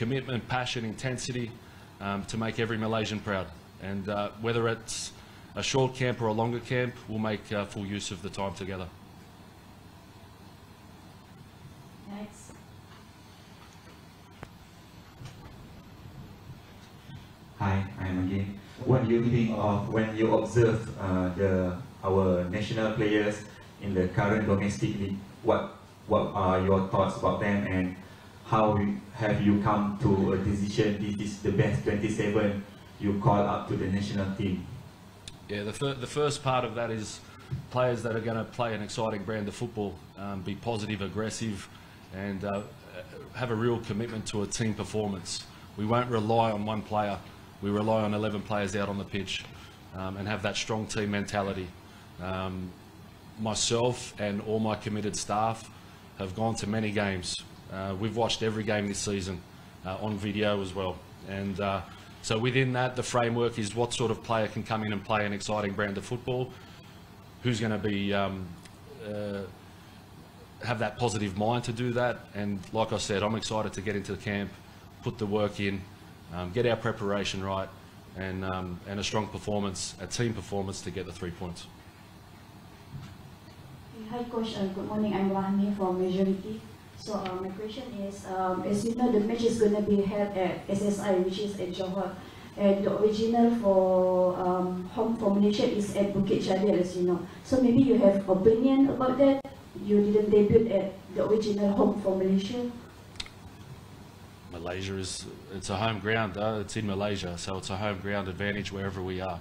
commitment, passion, intensity to make every Malaysian proud. And whether it's a short camp or a longer camp, we'll make full use of the time together. Next. Hi, I'm again. What do you think of when you observe our national players in the current domestic league? What are your thoughts about them, and how have you come to a decision this is the best 27 you call up to the national team? Yeah, the first part of that is players that are going to play an exciting brand of football, be positive, aggressive, and have a real commitment to a team performance. We won't rely on one player. We rely on 11 players out on the pitch and have that strong team mentality. Myself and all my committed staff have gone to many games. We've watched every game this season on video as well. And so within that, the framework is what sort of player can come in and play an exciting brand of football, who's going to be have that positive mind to do that. And like I said, I'm excited to get into the camp, put the work in, get our preparation right, and a strong performance, a team performance to get the 3 points. Hi Coach, good morning. I'm Rahmi from Majority. So my question is, as you know, the match is going to be held at SSI, which is at Johor. And the original for home for Malaysia is at Bukit Jalil, as you know. So maybe you have opinion about that? You didn't debut at the original home for Malaysia? Malaysia it's a home ground, it's in Malaysia, so it's a home ground advantage wherever we are.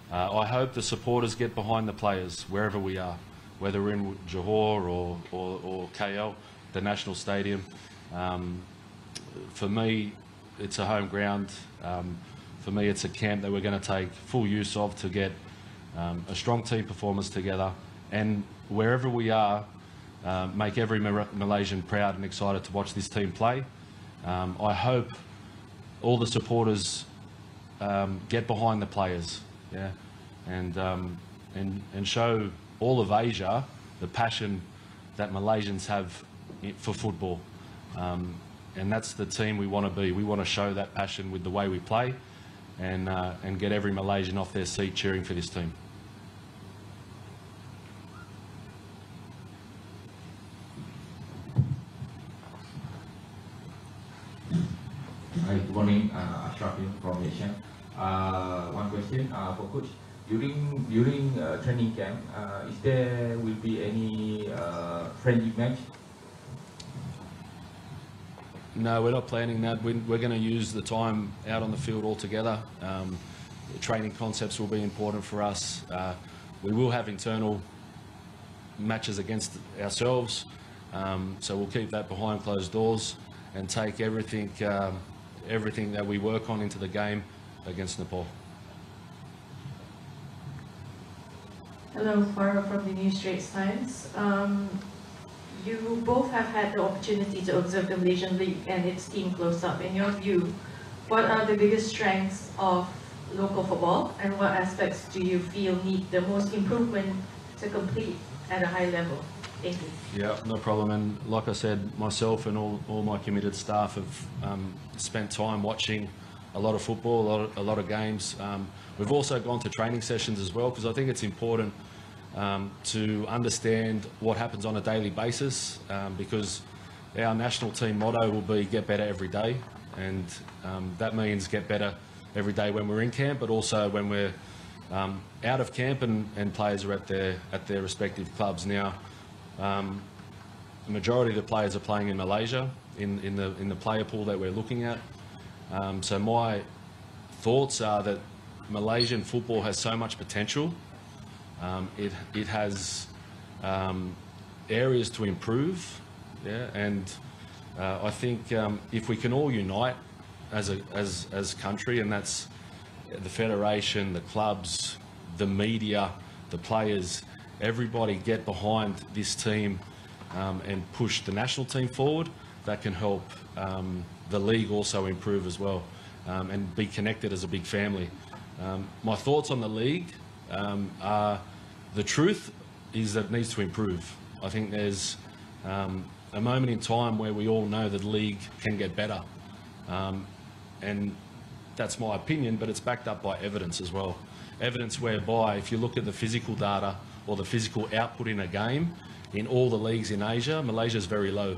I hope the supporters get behind the players wherever we are, whether we're in Johor or KL, the national stadium. For me, it's a home ground. For me, it's a camp that we're going to take full use of to get a strong team performance together, and wherever we are, make every Malaysian proud and excited to watch this team play. I hope all the supporters get behind the players, yeah, and show all of Asia the passion that Malaysians have for football, and that's the team we want to be. We want to show that passion with the way we play, and get every Malaysian off their seat cheering for this team. Hi, good morning, Astro from Malaysia. One question for Coach. During training camp, is there will be any friendly match? No, we're not planning that. We're going to use the time out on the field altogether. The training concepts will be important for us. We will have internal matches against ourselves, so we'll keep that behind closed doors and take everything that we work on into the game against Nepal. Hello, Farah from the New Straits Times. You both have had the opportunity to observe the Malaysian League and its team close up. In your view, what are the biggest strengths of local football, and what aspects do you feel need the most improvement to complete at a high level? Thank you. Yeah, no problem. And like I said, myself and all my committed staff have spent time watching a lot of football, a lot of games. We've also gone to training sessions as well, because I think it's important to understand what happens on a daily basis, because our national team motto will be get better every day, and that means get better every day when we're in camp, but also when we're out of camp and players are at their respective clubs. Now, the majority of the players are playing in Malaysia in the player pool that we're looking at. So my thoughts are that Malaysian football has so much potential. It has areas to improve, yeah, and I think if we can all unite as country, and that's the federation, the clubs, the media, the players, everybody get behind this team and push the national team forward, that can help the league also improve as well, and be connected as a big family. My thoughts on the league are, the truth is that it needs to improve. I think there's a moment in time where we all know that the league can get better. And that's my opinion, but it's backed up by evidence as well. Evidence whereby, if you look at the physical data or the physical output in a game, in all the leagues in Asia, Malaysia is very low.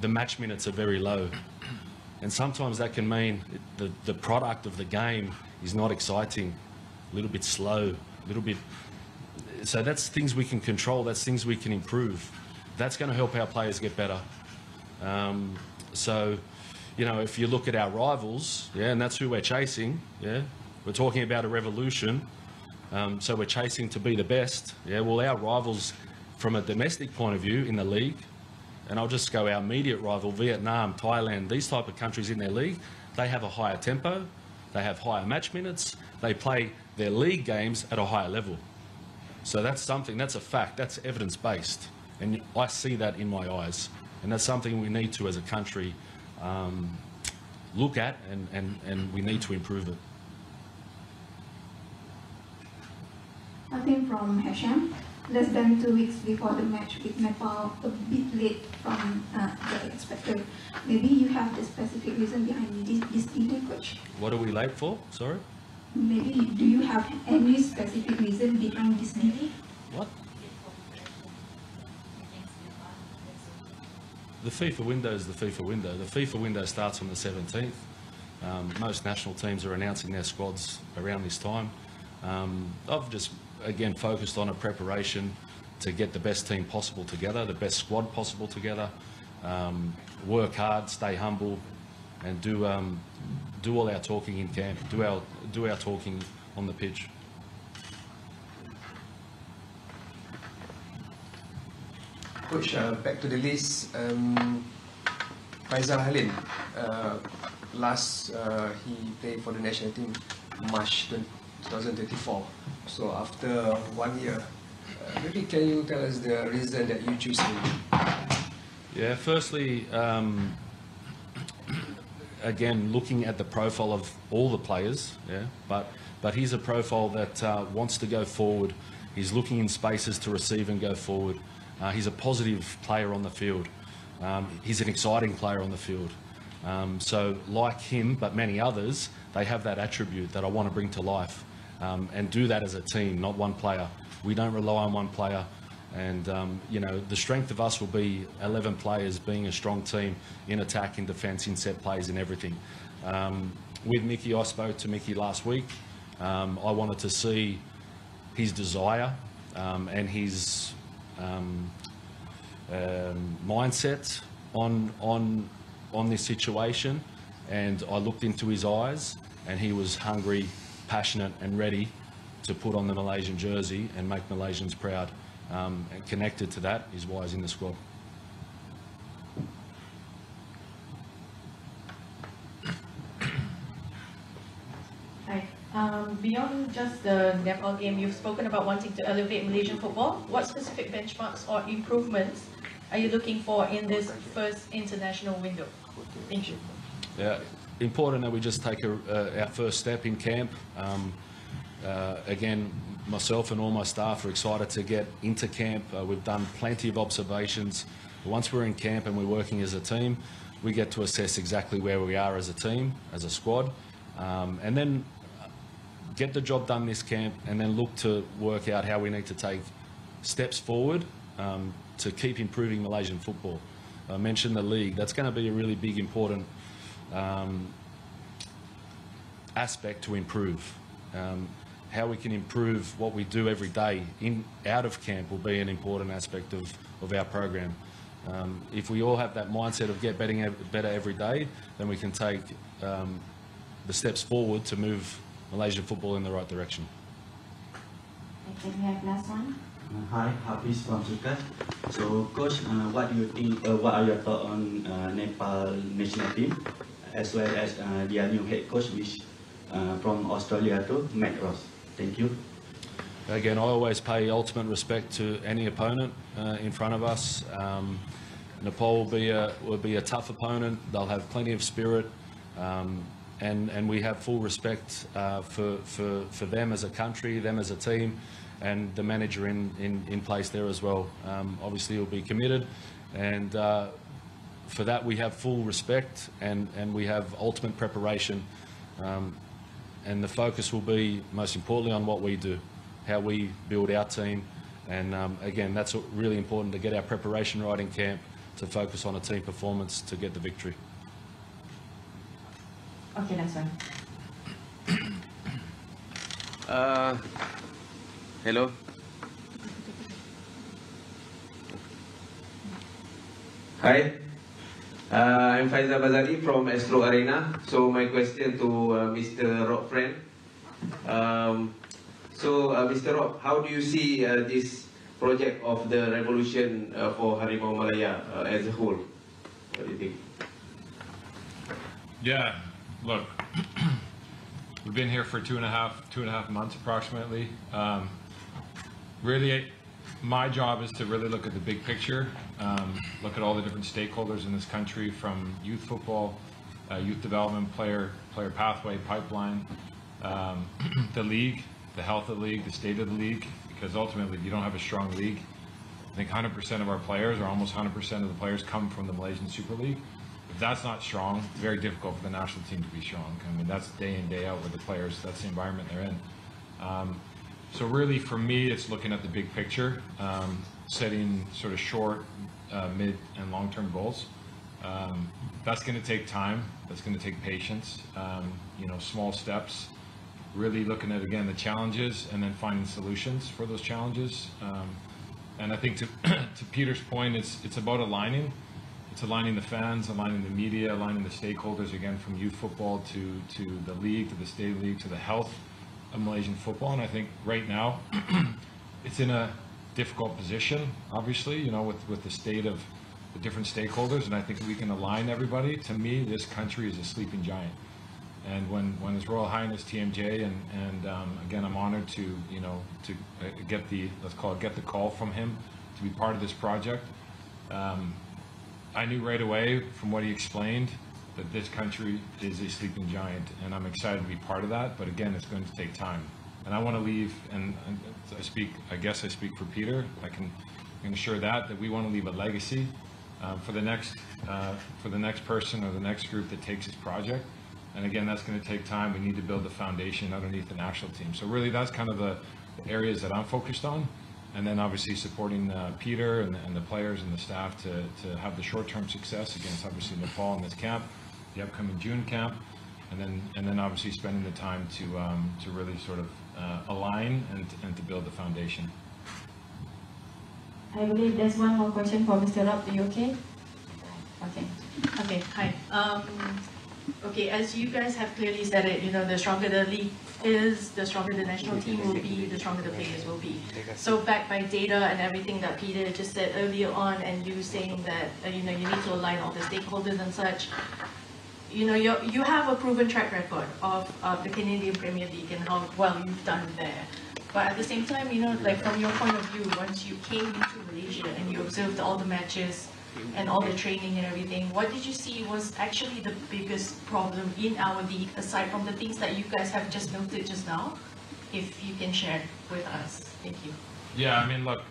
The match minutes are very low. And sometimes that can mean the product of the game is not exciting, a little bit slow, a little bit... So that's things we can control, that's things we can improve. That's going to help our players get better. So, you know, if you look at our rivals, yeah, and that's who we're chasing, yeah, we're talking about a revolution, so we're chasing to be the best, yeah, well, our rivals from a domestic point of view in the league, and I'll just go our immediate rival, Vietnam, Thailand, these type of countries in their league, they have a higher tempo, they have higher match minutes, they play their league games at a higher level. So that's something, that's a fact, that's evidence-based, and I see that in my eyes, and that's something we need to, as a country, look at, and we need to improve it. I think from Hasham, less than 2 weeks before the match with Nepal, a bit late from the expected. Maybe you have the specific reason behind this delay, coach? What are we late for? Sorry? Maybe, do you have any specific reason behind this delay? What? The FIFA window is the FIFA window. The FIFA window starts on the 17th. Most national teams are announcing their squads around this time. I've just, again, focused on a preparation to get the best team possible together, the best squad possible together, work hard, stay humble, and do all our talking in camp, do our talking on the pitch. Coach, back to the list. Faisal Halim, last he played for the national team March 2024. So after 1 year, maybe can you tell us the reason that you choose him? Yeah, firstly, again, looking at the profile of all the players, yeah, but he's a profile that wants to go forward. He's looking in spaces to receive and go forward. He's a positive player on the field. He's an exciting player on the field. So like him, but many others, they have that attribute that I want to bring to life, and do that as a team, not one player. We don't rely on one player. And, you know, the strength of us will be 11 players being a strong team in attack, in defence, in set plays, in everything. With Mickey, I spoke to Mickey last week. I wanted to see his desire and his mindset on this situation, and I looked into his eyes, and he was hungry, passionate and ready to put on the Malaysian jersey and make Malaysians proud. And connected to that is why he's in the squad. Hi. Beyond just the Nepal game, you've spoken about wanting to elevate Malaysian football. What specific benchmarks or improvements are you looking for in this first international window? Thank you. Yeah, important that we just take our first step in camp. Again, myself and all my staff are excited to get into camp. We've done plenty of observations. Once we're in camp and we're working as a team, we get to assess exactly where we are as a team, as a squad, and then get the job done this camp, and then look to work out how we need to take steps forward to keep improving Malaysian football. I mentioned the league. That's going to be a really big, important aspect to improve. How we can improve what we do every day out of camp will be an important aspect of our program. If we all have that mindset of get better every day, then we can take the steps forward to move Malaysian football in the right direction. Can we have last one? Hi, Hafiz from Sukat. So, Coach, what do you think? What are your thoughts on Nepal national team, as well as their new head coach, which from Australia to Matt Ross? Thank you. Again, I always pay ultimate respect to any opponent in front of us. Nepal will be a tough opponent. They'll have plenty of spirit, and we have full respect for them as a country, them as a team, and the manager in place there as well. Obviously, he'll be committed, and for that we have full respect and we have ultimate preparation. And the focus will be most importantly on what we do, how we build our team. And again, that's really important to get our preparation right in camp, to focus on a team performance to get the victory. Okay, next one. Hello. Hi. I'm Faizal Bazari from Astro Arena. So my question to Mr. Rob Friend. Mr. Rob, how do you see this project of the revolution for Harimau Malaya as a whole? What do you think? Yeah, look, we've been here for two and a half months approximately. Really, my job is to really look at the big picture, look at all the different stakeholders in this country, from youth football, youth development, player pathway, pipeline, the league, the health of the league, the state of the league, because ultimately if you don't have a strong league, I think 100% of our players, or almost 100% of the players, come from the Malaysian Super League. If that's not strong, very difficult for the national team to be strong. I mean, that's day in, day out with the players, that's the environment they're in. So really for me, it's looking at the big picture, setting sort of short, mid and long-term goals. That's going to take time, that's going to take patience, small steps, really looking at, again, the challenges and then finding solutions for those challenges. And I think to Peter's point, it's about aligning. It's aligning the fans, aligning the media, aligning the stakeholders, again, from youth football to the league, to the state league, to the health of Malaysian football. And I think right now it's in a difficult position, obviously, with the state of the different stakeholders. And I think we can align everybody. To me, this country is a sleeping giant. And when His Royal Highness TMJ and again, I'm honored to get the call from him to be part of this project. I knew right away from what he explained that this country is a sleeping giant, and I'm excited to be part of that. But again, it's going to take time, and I want to leave. And I guess I speak for Peter. I can assure that we want to leave a legacy for the next person or the next group that takes this project. And again, that's going to take time. We need to build the foundation underneath the national team. So really, that's kind of the areas that I'm focused on. And then obviously supporting Peter and the players and the staff to have the short-term success against obviously Nepal in this camp, the upcoming June camp, and then obviously spending the time to really sort of align and to build the foundation. I believe there's one more question for Mr. Rob. Are you okay? Okay. Hi. Okay, as you guys have clearly said it, the stronger the league is, the stronger the national team will be, the stronger the players will be. So backed by data and everything that Peter just said earlier on, and you saying that you need to align all the stakeholders and such, you have a proven track record of the Canadian Premier League and how well you've done there. But at the same time, like from your point of view, once you came into Malaysia and you observed all the matches and all the training and everything, what did you see was actually the biggest problem in our league, aside from the things that you guys have just noted just now? If you can share with us. Thank you. Yeah, I mean, look,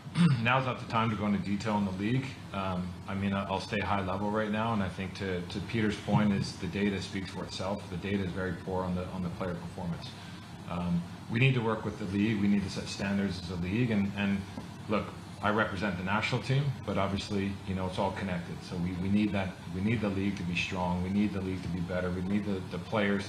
now's not the time to go into detail in the league. I'll stay high level right now, and I think to Peter's point is the data speaks for itself. The data is very poor on the player performance. We need to work with the league. We need to set standards as a league, and look, I represent the national team, but obviously, it's all connected. So we need that. We need the league to be strong. We need the league to be better. We need the players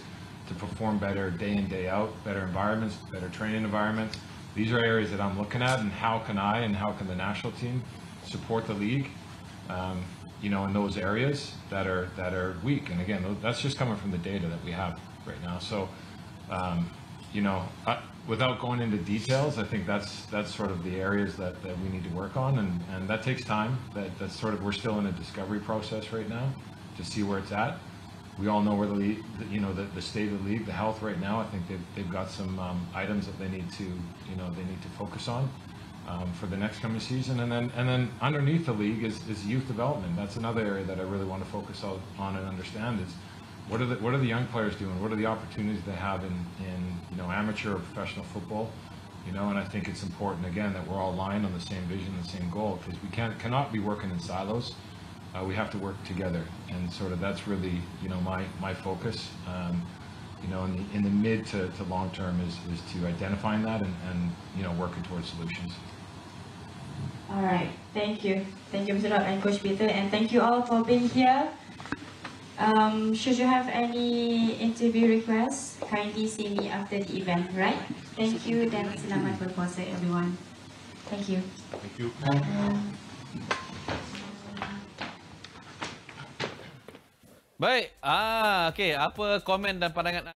to perform better day in, day out, better environments, better training environments. These are areas that I'm looking at, and how can I and how can the national team support the league, in those areas that are weak. And again, that's just coming from the data that we have right now. So, without going into details, I think that's sort of the areas that we need to work on, and that takes time. That's sort of, we're still in a discovery process right now to see where it's at. We all know where the league, the state of the league, the health right now. I think they've got some items that they need to focus on for the next coming season, and then underneath the league is youth development. That's another area that I really want to focus on and understand is what are the young players doing? What are the opportunities they have in amateur or professional football? And I think it's important again that we're all aligned on the same vision, the same goal, because we cannot be working in silos. we have to work together, and sort of that's really, you know, my focus. You know, in the mid to long term is to identifying that and you know, working towards solutions. All right, thank you, Mr. Rob and Coach Peter, and thank you all for being here. Should you have any interview requests, kindly see me after the event, right? Thank you, dan selamat berpuasa everyone. Thank you. Thank you. Baik, okey, apa komen dan pandangan